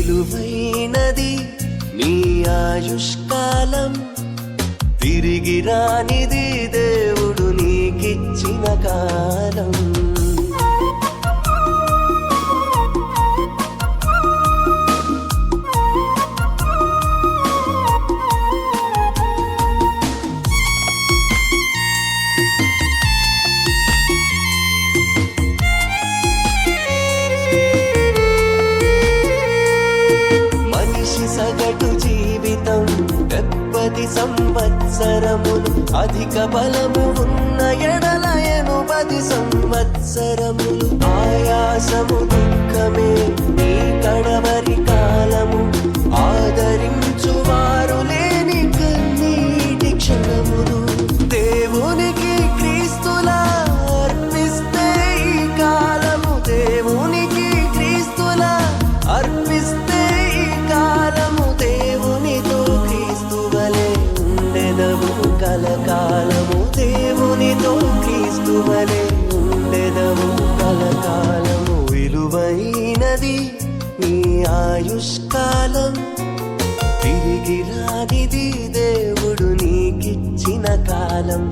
విలువైనది నీ ఆయుష్కాలం, తిరిగి రానిది దేవుడు నీకిచ్చిన కాలం. సగటు జీవితం 70 సంవత్సరములు, అధిక బలము ఉన్న ఎడల 80 సంవత్సరములు. ఆయాసము దుఃఖమే నీ కడవరి కాలము, ఆదరించువారు లేని కన్నీటి క్షణములు. దేవునికి క్రీస్తులా అర్పిస్తే ఈ కాలము, దేవునికి క్రీస్తులా అర్పిస్తే కలకాలము, దేవునితో క్రీస్తువలే ఉండెదము కలకాలము. విలువైనది నీ ఆయుష్కాలం, తిరిగి రానిది దేవుడు నీకిచ్చిన కాలం.